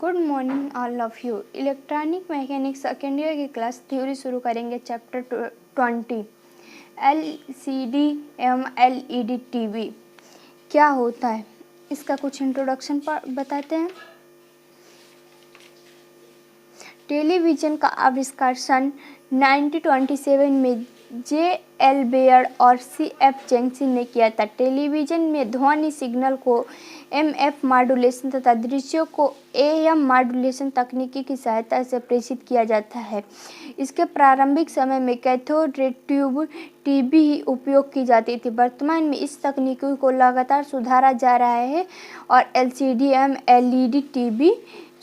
Good morning all of you. Electronic mechanics second year की class theory शुरू करेंगे। Chapter 20 LCD एवं LED TV क्या होता है, इसका कुछ इंट्रोडक्शन पर बताते हैं। टेलीविज़न का आविष्कार सन 1927 में J.L. बेयर और C.F. जेंकिंस ने किया था। टेलीविज़न में ध्वनि सिग्नल को MF मॉड्यूलेशन तथा दृश्यों को AM मॉड्यूलेशन तकनीकी की सहायता से प्रेषित किया जाता है। इसके प्रारंभिक समय में कैथोड रे ट्यूब टीवी ही उपयोग की जाती थी। वर्तमान में इस तकनीकी को लगातार सुधारा जा रहा है और LCD एवं LED टीवी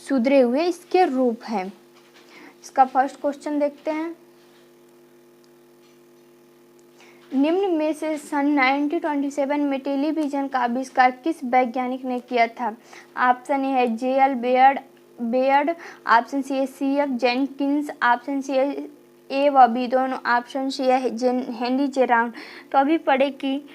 सुधरे हुए इसके रूप हैं। इसका फर्स्ट क्वेश्चन देखते हैं। निम्न में से सन 1927 में टेलीविज़न का आविष्कार किस वैज्ञानिक ने किया था? ऑप्शन ए है J.L. बेयर्ड, ऑप्शन सी है C.F. जेंकिंस, ऑप्शन सी है ए व बी दोनों, ऑप्शन सी है हेनरी जे राउंड। तो अभी पढ़े कि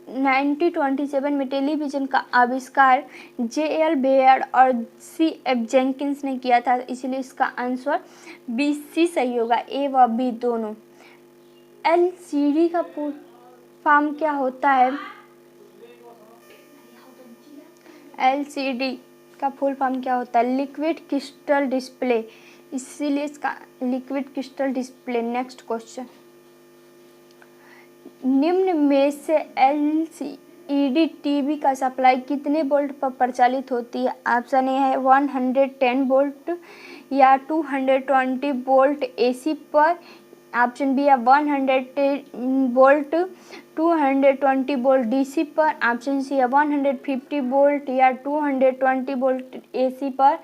1927 में टेलीविज़न का आविष्कार J.L. बेयर्ड और C.F. जेंकिंस ने किया था, इसलिए इसका आंसर बी सी सही होगा, ए व बी दोनों। LCD का फुल फॉर्म क्या होता है? LCD का फुल फॉर्म क्या होता है? लिक्विड क्रिस्टल डिस्प्ले, इसीलिए इसका liquid crystal display. Next question, निम्न में से LCD टीवी का सप्लाई कितने वोल्ट पर प्रचालित होती है? ऑप्शन ए है 110 वोल्ट या 220 वोल्ट AC पर, ऑप्शन बी है 110 वोल्ट 220 वोल्ट DC पर, ऑप्शन सी है 150 वोल्ट या 220 वोल्ट AC पर,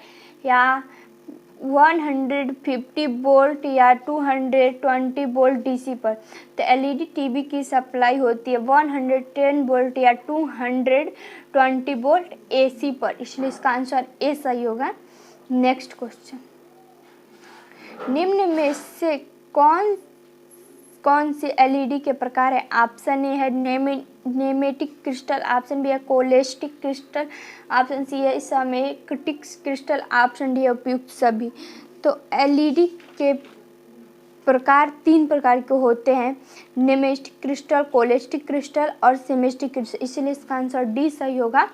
या 150 वोल्ट या 220 वोल्ट DC पर। तो LED टीवी की सप्लाई होती है 110 वोल्ट या 220 वोल्ट AC पर, इसलिए इसका आंसर ए सही होगा। नेक्स्ट क्वेश्चन, निम्न में से कौन से LED के प्रकार है? ऑप्शन ए है नेमेटिक क्रिस्टल, ऑप्शन बी है कोलेस्टिक क्रिस्टल, ऑप्शन सी है समेटिक क्रिस्टल, ऑप्शन डी है उपयुक्त सभी। तो LED के प्रकार 3 प्रकार के होते हैं, नेमेटिक क्रिस्टल, कोलेस्टिक क्रिस्टल और सेमेस्टिक क्रिस्टल, इसलिए इसका आंसर डी सही होगा,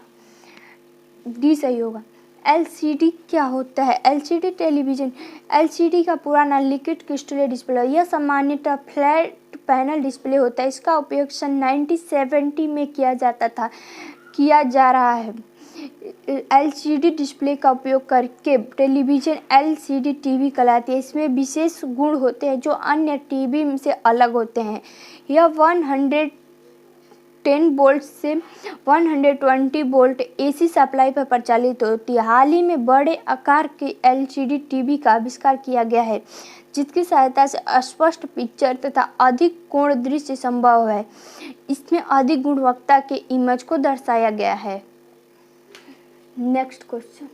डी सही होगा। LCD क्या होता है? LCD टेलीविज़न, LCD का पूरा नाम लिक्विड क्रिस्टल डिस्प्ले, यह सामान्यतः फ्लैट पैनल डिस्प्ले होता है। इसका उपयोग सन 1970 में किया जा रहा है। LCD डिस्प्ले का उपयोग करके टेलीविज़न LCD टीवी कहलाती है। इसमें विशेष गुण होते हैं जो अन्य टीवी से अलग होते हैं। यह 110 वोल्ट से 120 वोल्ट AC सप्लाई पर प्रचालित होती है। हाल ही में बड़े आकार के LCD टीवी का आविष्कार किया गया है, जिसकी सहायता से स्पष्ट पिक्चर तथा अधिक कोण दृश्य संभव है। इसमें अधिक गुणवत्ता के इमेज को दर्शाया गया है। नेक्स्ट क्वेश्चन,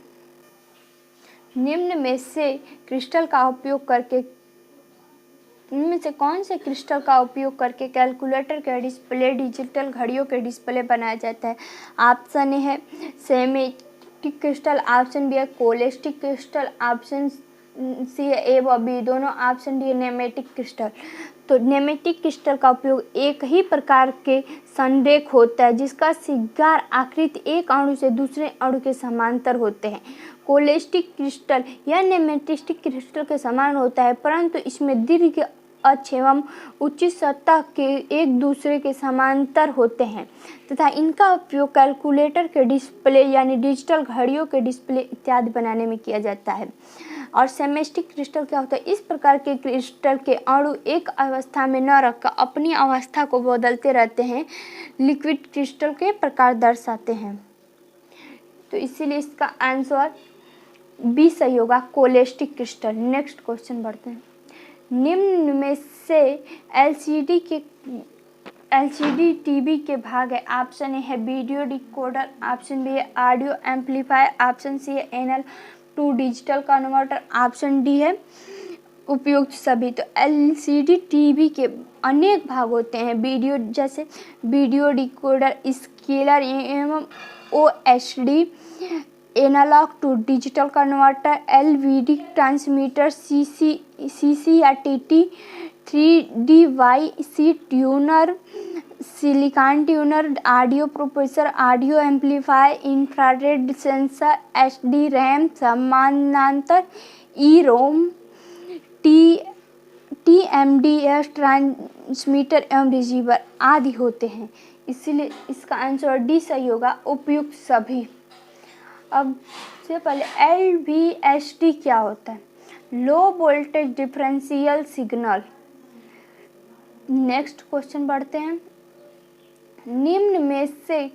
निम्न में से कौन से क्रिस्टल का उपयोग करके कैलकुलेटर के डिस्प्ले, डिजिटल घड़ियों के डिस्प्ले बनाया जाता है? ऑप्शन ए है सेमेटिक क्रिस्टल, ऑप्शन बी है कोलेस्टिक क्रिस्टल, ऑप्शन सी है ए व बी दोनों, ऑप्शन डी है नेमेटिक क्रिस्टल। तो नेमेटिक क्रिस्टल का उपयोग एक ही प्रकार के संरेख होता है जिसका शिगार आकृति एक अणु से दूसरे अणु के समांतर होते हैं। कोलेस्टिक क्रिस्टल या नेमेटिक क्रिस्टल के समान होता है, परंतु इसमें दीर्घ अक्ष एवं उच्च सतह के एक दूसरे के समांतर होते हैं तथा इनका उपयोग कैलकुलेटर के डिस्प्ले यानी डिजिटल घड़ियों के डिस्प्ले इत्यादि बनाने में किया जाता है। और सेमेस्टिक क्रिस्टल क्या होता है? इस प्रकार के क्रिस्टल के अणु एक अवस्था में न रखकर अपनी अवस्था को बदलते रहते हैं, लिक्विड क्रिस्टल के प्रकार दर्शाते हैं। तो इसीलिए इसका आंसर बी सही होगा, कोलेस्टिक क्रिस्टल। नेक्स्ट क्वेश्चन बढ़ते हैं, निम्न में से LCD टीवी के भाग है। ऑप्शन ए है वीडियो डिकोडर, ऑप्शन बी है ऑडियो एम्पलीफायर, ऑप्शन सी है analog to digital converter, option D है उपयुक्त सभी। तो LCD टीवी के अनेक भाग होते हैं, वीडियो जैसे वीडियो डिकोडर, स्केलर एवं OSD analog to digital converter, LVD transmitter, CC या TT, 3DYC tuner, silicon tuner, audio processor, audio amplifier, infrared sensor, HD RAM, समानांतर ई-रोम, टीएमडीएस ट्रांसमीटर एवं रिसीवर आदि होते हैं। इसीलिए इसका आंसर डी सही होगा, उपयुक्त सभी। अब से पहले LVST क्या होता है? Low voltage differential signal. Next question बढ़ते हैं। निम्न में से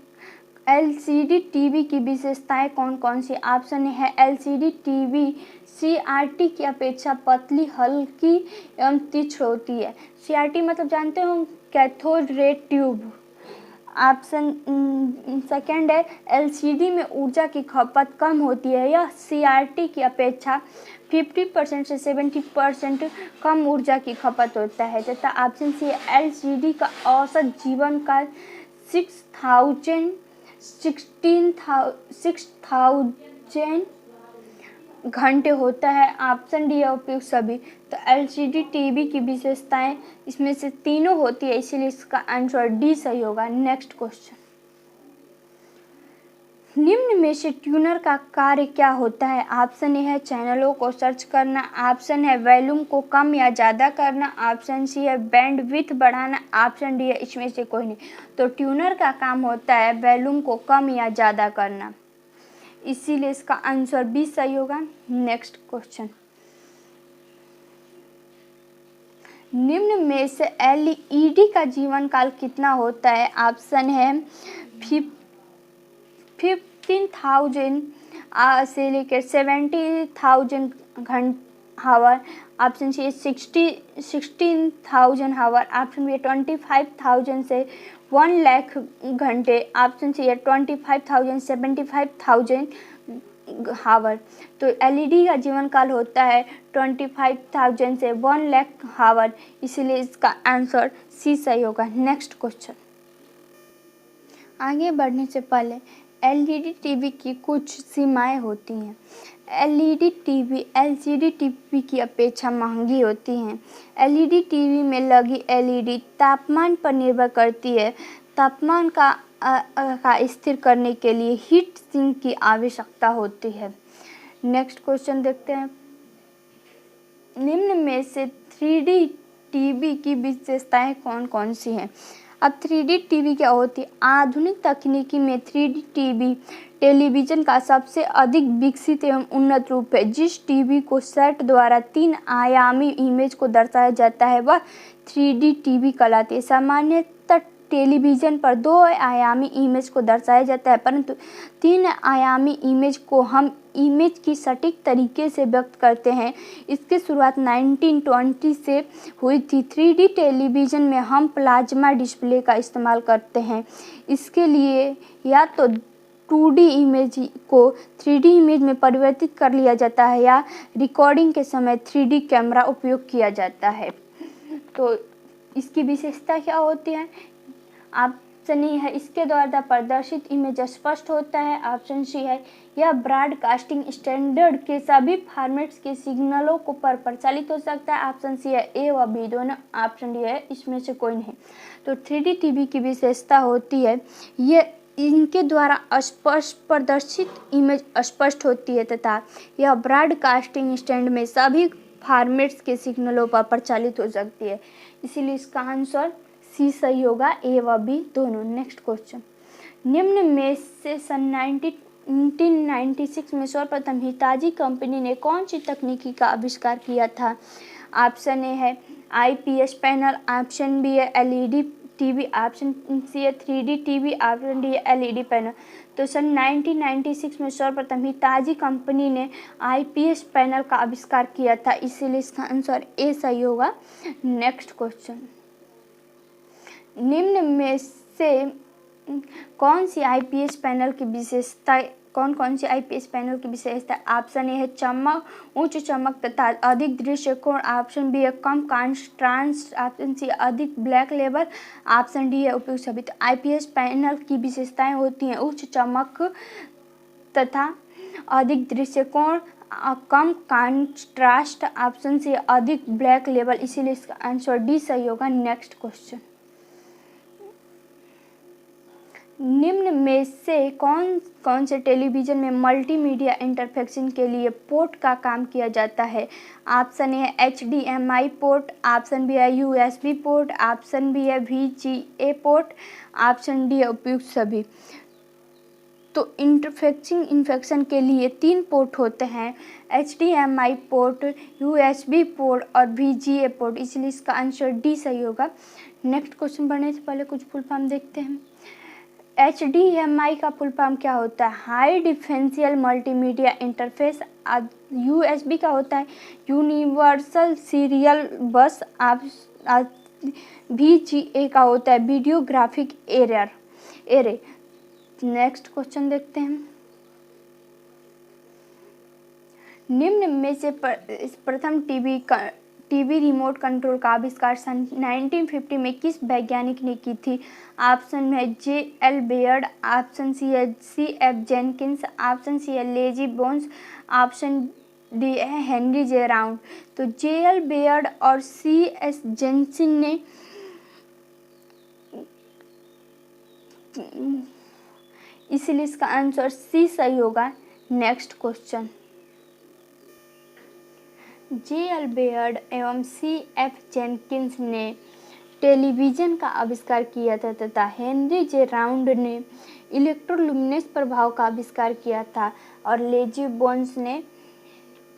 LCD टीवी की विशेषताएं कौन कौन सी? ऑप्शन है LCD टीवी CRT की अपेक्षा पतली, हल्की एवं तीक्ष्ण होती है। CRT मतलब जानते हो, cathode ray tube. Option second है LCD में ऊर्जा की खपत कम होती है, यह CRT की अपेक्षा 50% से 70% कम ऊर्जा की खपत होता है। तथा ऑप्शन सी है LCD का औसत जीवन काल 6000 घंटे होता है। ऑप्शन डी है उपयुक्त सभी। तो LCD टीवी की विशेषताएं इसमें से तीनों होती है, इसीलिए इसका आंसर डी सही होगा। Next question. निम्न में से ट्यूनर का कार्य क्या होता है? ऑप्शन ए है चैनलों को सर्च करना, ऑप्शन है वॉल्यूम को कम या ज़्यादा करना, ऑप्शन सी है बैंडविड्थ बढ़ाना, ऑप्शन डी है इसमें से कोई नहीं। तो ट्यूनर का काम होता है वॉल्यूम को कम या ज़्यादा करना, इसीलिए इसका आंसर बी सही होगा। Next question. निम्न में से LED का जीवन काल कितना होता है? ऑप्शन है 15,000 से लेकर 70,000 हावर, ऑप्शन सी 16,000 हावर, ऑप्शन बी 25,000 से 1 लाख घंटे, ऑप्शन सी है 25,000 75,000 हावर। तो LED का जीवन काल होता है 25,000 से 1 लाख हावर, इसीलिए इसका आंसर सी सही होगा। Next question. आगे बढ़ने से पहले LED टीवी की कुछ सीमाएं होती हैं। LED टीवी LCD टीवी की अपेक्षा महंगी होती हैं। LED टीवी में लगी LED तापमान पर निर्भर करती है। तापमान का स्थिर करने के लिए हीट सिंक की आवश्यकता होती है। नेक्स्ट क्वेश्चन देखते हैं। निम्न में से 3D टीवी की विशेषताएं कौन कौन सी हैं? अब 3D टीवी क्या होती है? आधुनिक तकनीकी में 3D टीवी टेलीविज़न का सबसे अधिक विकसित एवं उन्नत रूप है। जिस टीवी को सेट द्वारा 3 आयामी इमेज को दर्शाया जाता है वह 3D टीवी कहलाती है। सामान्यतः टेलीविज़न पर 2 आयामी इमेज को दर्शाया जाता है, परंतु 3 आयामी इमेज को हम इमेज की सटीक तरीके से व्यक्त करते हैं। इसकी शुरुआत 1920 से हुई थी। 3D टेलीविज़न में हम प्लाज्मा डिस्प्ले का इस्तेमाल करते हैं। इसके लिए या तो 2D इमेज को 3D इमेज में परिवर्तित कर लिया जाता है या रिकॉर्डिंग के समय 3D कैमरा उपयोग किया जाता है। तो इसकी विशेषता क्या होती है? ऑप्शन ए है इसके द्वारा प्रदर्शित इमेज स्पष्ट होता है, ऑप्शन सी है यह ब्रॉडकास्टिंग स्टैंडर्ड के सभी फॉर्मेट्स के सिग्नलों को पर प्रचालित हो सकता है, ऑप्शन सी है ए व बी दोनों, ऑप्शन डी है इसमें से कोई नहीं। तो 3D टीवी की विशेषता होती है ये इनके द्वारा स्पष्ट प्रदर्शित इमेज स्पष्ट होती है तथा यह ब्रॉडकास्टिंग स्टैंड में सभी फॉर्मेट्स के सिग्नलों पर प्रचालित हो सकती है, इसीलिए इसका आंसर सी सही होगा, ए व बी दोनों। Next question. निम्न में से सन 1996 में सर्वप्रथम हिताची कंपनी ने कौन सी तकनीकी का आविष्कार किया था? ऑप्शन ए है IPS पैनल, ऑप्शन बी है LED टीवी, ऑप्शन सी है 3D टीवी, ऑप्शन डी है LED पैनल। तो सन 1996 में सर्वप्रथम हिताची कंपनी ने IPS पैनल का आविष्कार किया था, इसीलिए इसका आंसर ए सही होगा। Next question. निम्न में से कौन सी IPS पैनल की विशेषता ऑप्शन ए है चमक, उच्च चमक तथा अधिक दृश्य कोण, ऑप्शन बी है कम कॉन्ट्रास्ट, ऑप्शन सी अधिक ब्लैक लेवल, ऑप्शन डी है उपयुक्त सभी। तो IPS पैनल की विशेषताएं होती हैं उच्च चमक तथा अधिक दृष्टिकोण, कम कंट्रास्ट, ऑप्शन सी अधिक ब्लैक लेवल, इसीलिए इसका आंसर डी सही होगा। नेक्स्ट क्वेश्चन, निम्न में से कौन कौन से टेलीविजन में मल्टीमीडिया इंटरफेसिंग के लिए पोर्ट का काम किया जाता है? ऑप्शन ए है HDMI पोर्ट, ऑप्शन बी है USB पोर्ट, ऑप्शन बी है VGA पोर्ट, ऑप्शन डी है उपयुक्त सभी। तो इंटरफेसिंग इन्फेक्शन के लिए 3 पोर्ट होते हैं, HDMI पोर्ट, USB पोर्ट और VGA पोर्ट, इसलिए इसका आंसर डी सही होगा। नेक्स्ट क्वेश्चन बढ़ने से पहले कुछ फुल फॉर्म देखते हैं। HDMI का फुल फॉर्म क्या होता है? High differential multimedia interface. USB का होता है यूनिवर्सल सीरियल बस। VGA का होता है video graphic array. Next question देखते हैं। निम्न में से प्रथम टीवी रिमोट कंट्रोल का आविष्कार सन 1950 में किस वैज्ञानिक ने की थी? ऑप्शन में JL बेयर्ड, ऑप्शन सी है CF जेनकिंस, ऑप्शन सी है लेजी बोन्स, ऑप्शन डी है हेनरी जे राउंड। तो JL बेयर्ड और CS जेनकिंस ने इसलिए इसका आंसर सी सही होगा। नेक्स्ट क्वेश्चन, JL बेयर्ड एवं CF जेनकिंस ने टेलीविज़न का आविष्कार किया था तथा हेनरी जे राउंड ने इलेक्ट्रोलुमिनेंस प्रभाव का आविष्कार किया था और लेजी बोन्स ने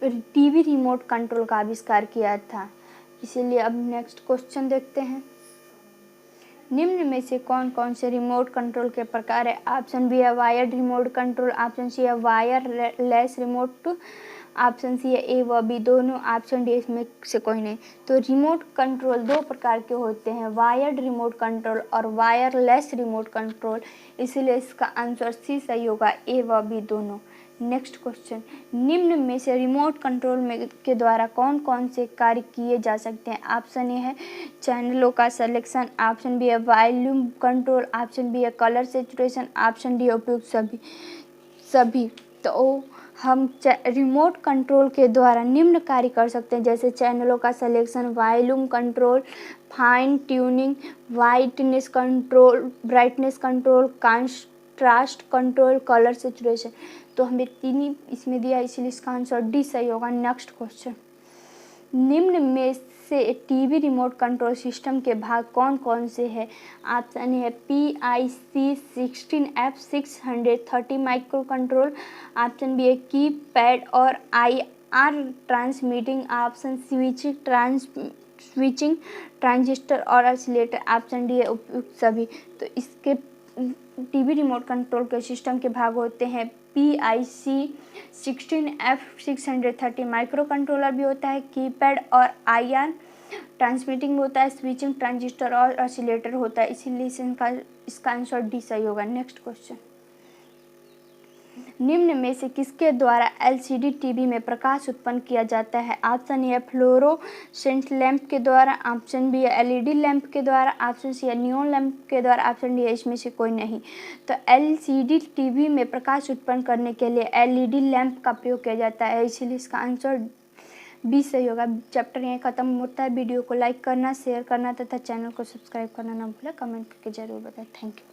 टीवी रिमोट कंट्रोल का आविष्कार किया था। इसीलिए अब नेक्स्ट क्वेश्चन देखते हैं। निम्न में से कौन कौन से रिमोट कंट्रोल के प्रकार है? ऑप्शन बी है wired remote control, option C है वायरलेस रिमोट, ऑप्शन सी है ए व बी दोनों, ऑप्शन डी इसमें से कोई नहीं। तो रिमोट कंट्रोल 2 प्रकार के होते हैं, वायर्ड रिमोट कंट्रोल और वायरलेस रिमोट कंट्रोल, इसीलिए इसका आंसर सी सही होगा, ए व बी दोनों। नेक्स्ट क्वेश्चन, निम्न में से रिमोट कंट्रोल में के द्वारा कौन कौन से कार्य किए जा सकते हैं? ऑप्शन ए है चैनलों का सिलेक्शन, ऑप्शन बी है वॉल्यूम कंट्रोल, ऑप्शन बी है कलर सैचुरेशन, ऑप्शन डी उपयुक्त सभी। तो हम रिमोट कंट्रोल के द्वारा निम्न कार्य कर सकते हैं, जैसे चैनलों का selection, volume control, fine tuning, brightness control, contrast control, colour saturation. तो हमें 3 ही इसमें दिया, इसलिए इसका आंसर डी सही होगा। नेक्स्ट क्वेश्चन, निम्न में से टीवी रिमोट कंट्रोल सिस्टम के भाग कौन कौन से हैं? ऑप्शन है PIC 16F630 micro control, option B है की पैड और IR transmitting, option switching transistor और ऑसिलेटर, ऑप्शन डी है उपयुक्त सभी। तो इसके टीवी रिमोट कंट्रोल के सिस्टम के भाग होते हैं PIC 16F630 माइक्रो कंट्रोलर भी होता है, कीपैड और IR ट्रांसमिटिंग होता है, स्विचिंग ट्रांजिस्टर और ऑसिलेटर होता है, इसीलिए इसका आंसर डी सही होगा। नेक्स्ट क्वेश्चन, निम्न में से किसके द्वारा LCD टीवी में प्रकाश उत्पन्न किया जाता है? ऑप्शन ए फ्लोरोसेंट लैंप के द्वारा, ऑप्शन बी है LED लैंप के द्वारा, ऑप्शन सी है नियॉन लैंप के द्वारा, ऑप्शन डी है इसमें से कोई नहीं। तो LCD टीवी में प्रकाश उत्पन्न करने के लिए LED लैंप का प्रयोग किया जाता है, इसीलिए इसका आंसर बी सही होगा। चैप्टर यहाँ खत्म होता है। वीडियो को लाइक करना, शेयर करना तथा चैनल को सब्सक्राइब करना ना भूलें। कमेंट करके जरूर बताएं। Thank you.